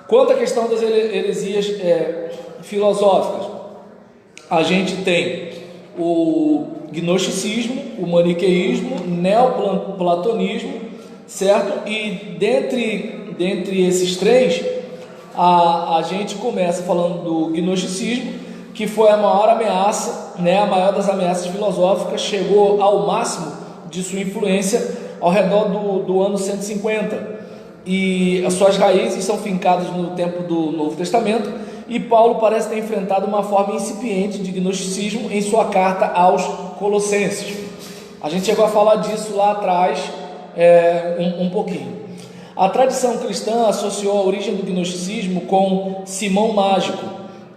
Quanto à questão das heresias filosóficas, a gente tem o gnosticismo, o maniqueísmo, o neoplatonismo, certo? E dentre esses três, a gente começa falando do gnosticismo, que foi a maior ameaça, né? A maior das ameaças filosóficas, chegou ao máximo de sua influência ao redor do ano 150, e as suas raízes são fincadas no tempo do Novo Testamento, e Paulo parece ter enfrentado uma forma incipiente de gnosticismo em sua carta aos Colossenses. A gente chegou a falar disso lá atrás, um pouquinho. A tradição cristã associou a origem do gnosticismo com Simão Mágico,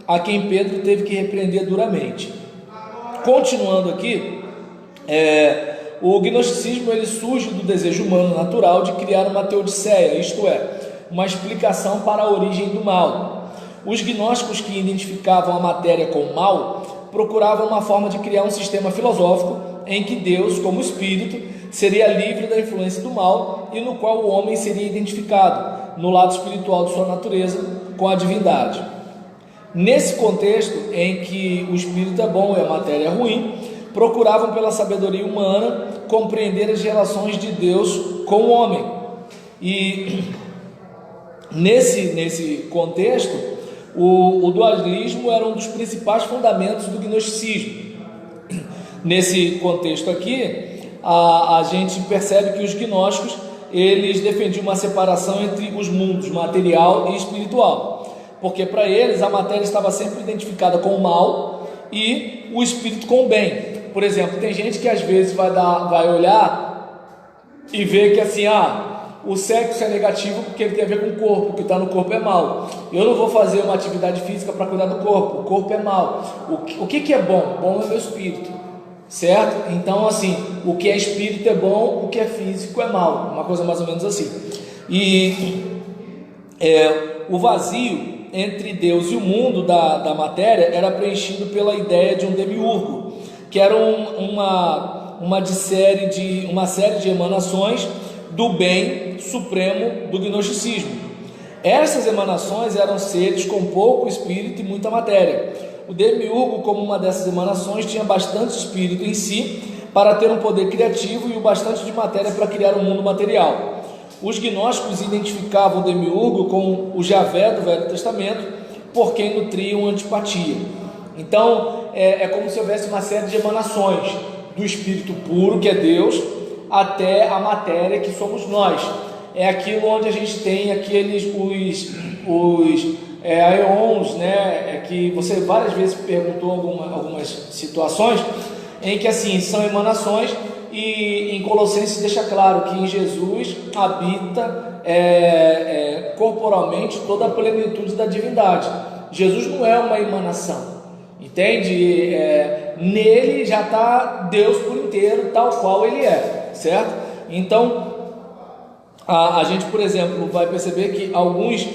a quem Pedro teve que repreender duramente. Continuando aqui, o gnosticismo ele surge do desejo humano natural de criar uma teodiceia, isto é, uma explicação para a origem do mal. Os gnósticos, que identificavam a matéria com o mal, procuravam uma forma de criar um sistema filosófico em que Deus, como espírito, seria livre da influência do mal e no qual o homem seria identificado, no lado espiritual de sua natureza, com a divindade. Nesse contexto em que o espírito é bom e a matéria é ruim, procuravam pela sabedoria humana compreender as relações de Deus com o homem. E nesse contexto, o dualismo era um dos principais fundamentos do gnosticismo. Nesse contexto aqui, a gente percebe que os gnósticos eles defendiam uma separação entre os mundos material e espiritual, porque para eles a matéria estava sempre identificada com o mal e o espírito com o bem. Por exemplo, tem gente que às vezes vai olhar e ver que assim, o sexo é negativo porque ele tem a ver com o corpo, o que está no corpo é mal. Eu não vou fazer uma atividade física para cuidar do corpo, o corpo é mal. O que é bom? Bom é o meu espírito, certo? Então assim, o que é espírito é bom, o que é físico é mal, uma coisa mais ou menos assim. E o vazio entre Deus e o mundo da matéria era preenchido pela ideia de um demiurgo, que era uma série de emanações do bem supremo do gnosticismo. Essas emanações eram seres com pouco espírito e muita matéria. O demiurgo, como uma dessas emanações, tinha bastante espírito em si para ter um poder criativo e o bastante de matéria para criar um mundo material. Os gnósticos identificavam o demiurgo com o Javé do Velho Testamento, por quem nutriam antipatia. Então, é como se houvesse uma série de emanações do espírito puro, que é Deus, até a matéria, que somos nós. É aquilo onde a gente tem os aeons, né? Que você várias vezes perguntou algumas situações em que assim são emanações, e em Colossenses deixa claro que em Jesus habita corporalmente toda a plenitude da divindade. Jesus não é uma emanação, entende? Nele já está Deus por inteiro, tal qual ele é, certo? Então a gente, por exemplo, vai perceber que alguns,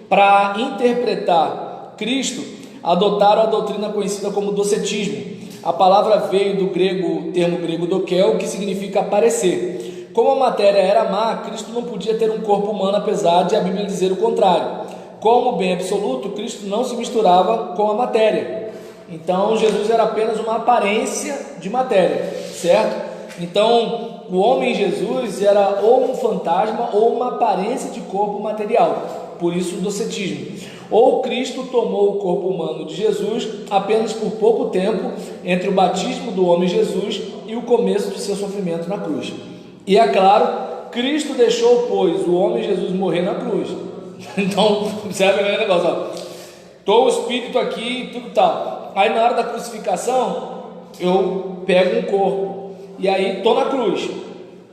para interpretar Cristo, adotaram a doutrina conhecida como docetismo. A palavra veio do termo grego dokel, que significa aparecer. Como a matéria era má, Cristo não podia ter um corpo humano, apesar de a Bíblia dizer o contrário. Como bem absoluto, Cristo não se misturava com a matéria. Então Jesus era apenas uma aparência de matéria, certo? Então o homem Jesus era ou um fantasma ou uma aparência de corpo material, por isso o docetismo. Ou Cristo tomou o corpo humano de Jesus apenas por pouco tempo entre o batismo do homem Jesus e o começo de seu sofrimento na cruz. E é claro, Cristo deixou, pois, o homem Jesus morrer na cruz. Então, observe o negócio, estou o espírito aqui e tudo tal. Aí na hora da crucificação, eu pego um corpo e aí estou na cruz.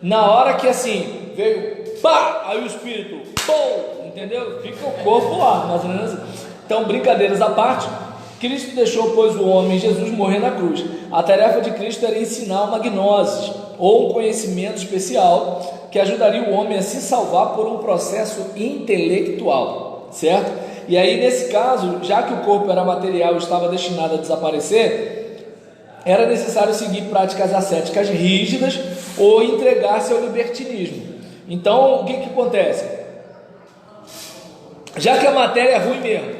Na hora que assim, veio, pá, aí o espírito, pum, entendeu? Fica o corpo lá, mais ou menos assim. Então, brincadeiras à parte, Cristo deixou, pois, o homem Jesus morrer na cruz. A tarefa de Cristo era ensinar uma gnose, ou um conhecimento especial, que ajudaria o homem a se salvar por um processo intelectual, certo? E aí, nesse caso, já que o corpo era material e estava destinado a desaparecer, era necessário seguir práticas ascéticas rígidas ou entregar-se ao libertinismo. Então, o que acontece? já que a matéria é ruim mesmo,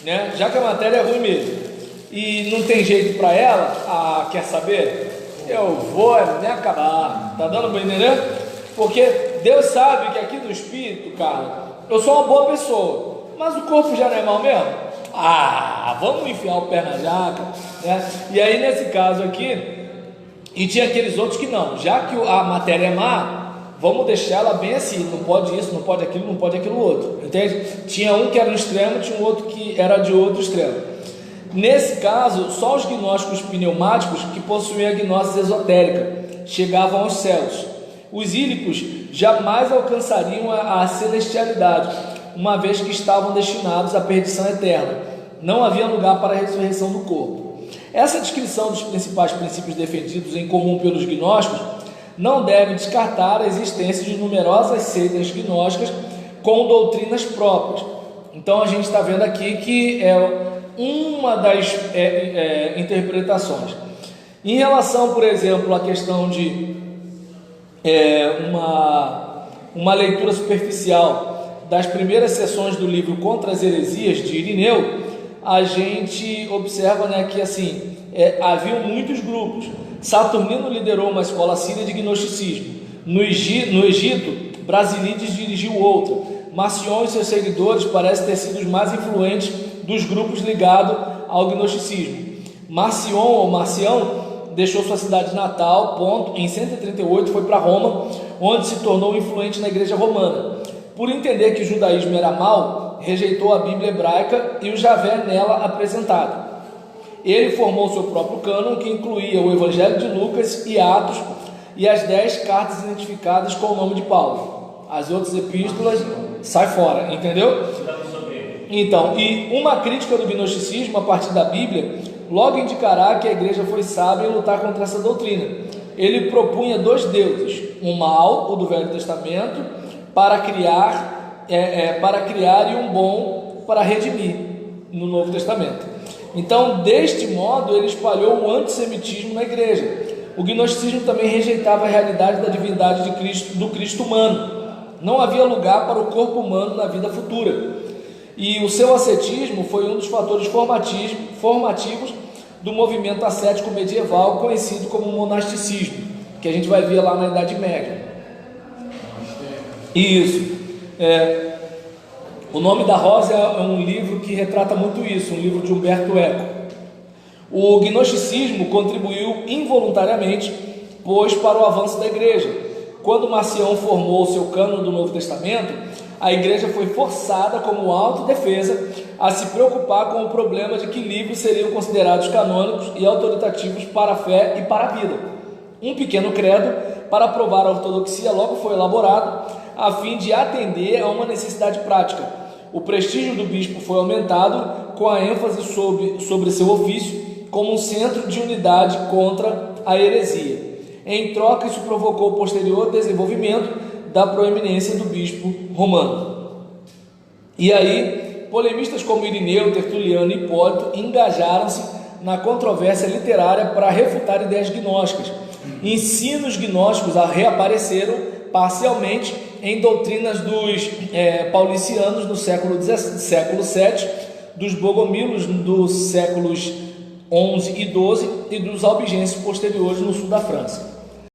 né? Já que a matéria é ruim mesmo e não tem jeito para ela, quer saber? Eu vou me acabar. Tá dando para entender? Porque Deus sabe que aqui do espírito, cara, eu sou uma boa pessoa, mas o corpo já não é mal mesmo. Vamos enfiar o pé na jaca, né? E aí nesse caso aqui, e tinha aqueles outros que não, já que a matéria é má, vamos deixar ela bem assim, não pode isso, não pode aquilo, não pode aquilo outro, entende? Tinha um que era um extremo, tinha um outro que era de outro extremo. Nesse caso, só os gnósticos pneumáticos que possuíam a gnose esotérica chegavam aos céus. Os ílicos jamais alcançariam a celestialidade, uma vez que estavam destinados à perdição eterna. Não havia lugar para a ressurreição do corpo. Essa descrição dos principais princípios defendidos em comum pelos gnósticos não deve descartar a existência de numerosas seitas gnósticas com doutrinas próprias. Então a gente está vendo aqui que é uma das interpretações. Em relação, por exemplo, à questão de uma leitura superficial das primeiras sessões do livro Contra as Heresias de Irineu, a gente observa, né, que assim, haviam muitos grupos. Saturnino liderou uma escola síria de gnosticismo. No Egito, Brasilides dirigiu outra. Marcion e seus seguidores parecem ter sido os mais influentes dos grupos ligados ao gnosticismo. Marcião deixou sua cidade natal, em 138 foi para Roma, onde se tornou influente na igreja romana. Por entender que o judaísmo era mau, rejeitou a Bíblia hebraica e o Javé nela apresentado. Ele formou seu próprio cânon, que incluía o Evangelho de Lucas e Atos e as 10 cartas identificadas com o nome de Paulo. As outras epístolas, sai fora, entendeu? Então, e uma crítica do gnosticismo a partir da Bíblia logo indicará que a igreja foi sábia em lutar contra essa doutrina. Ele propunha 2 deuses, um mal, o do Velho Testamento, para criar e um bom para redimir no Novo Testamento. Então, deste modo, ele espalhou o antissemitismo na igreja. O gnosticismo também rejeitava a realidade da divindade de Cristo, do Cristo humano. Não havia lugar para o corpo humano na vida futura. E o seu ascetismo foi um dos fatores formativos do movimento ascético medieval, conhecido como monasticismo, que a gente vai ver lá na Idade Média. Isso. O Nome da Rosa é um livro que retrata muito isso, um livro de Humberto Eco. O gnosticismo contribuiu involuntariamente, pois, para o avanço da igreja. Quando Marcião formou o seu cânon do Novo Testamento, a igreja foi forçada, como autodefesa, a se preocupar com o problema de que livros seriam considerados canônicos e autoritativos para a fé e para a vida. Um pequeno credo para provar a ortodoxia logo foi elaborado, a fim de atender a uma necessidade prática. O prestígio do bispo foi aumentado, com a ênfase sobre seu ofício como um centro de unidade contra a heresia. Em troca, isso provocou o posterior desenvolvimento da proeminência do bispo romano. E aí, polemistas como Irineu, Tertuliano e Hipólito engajaram-se na controvérsia literária para refutar ideias gnósticas. Ensinos gnósticos reapareceram parcialmente em doutrinas dos paulicianos no século VII, dos bogomilos dos séculos XI e XII e dos albigenses posteriores no sul da França.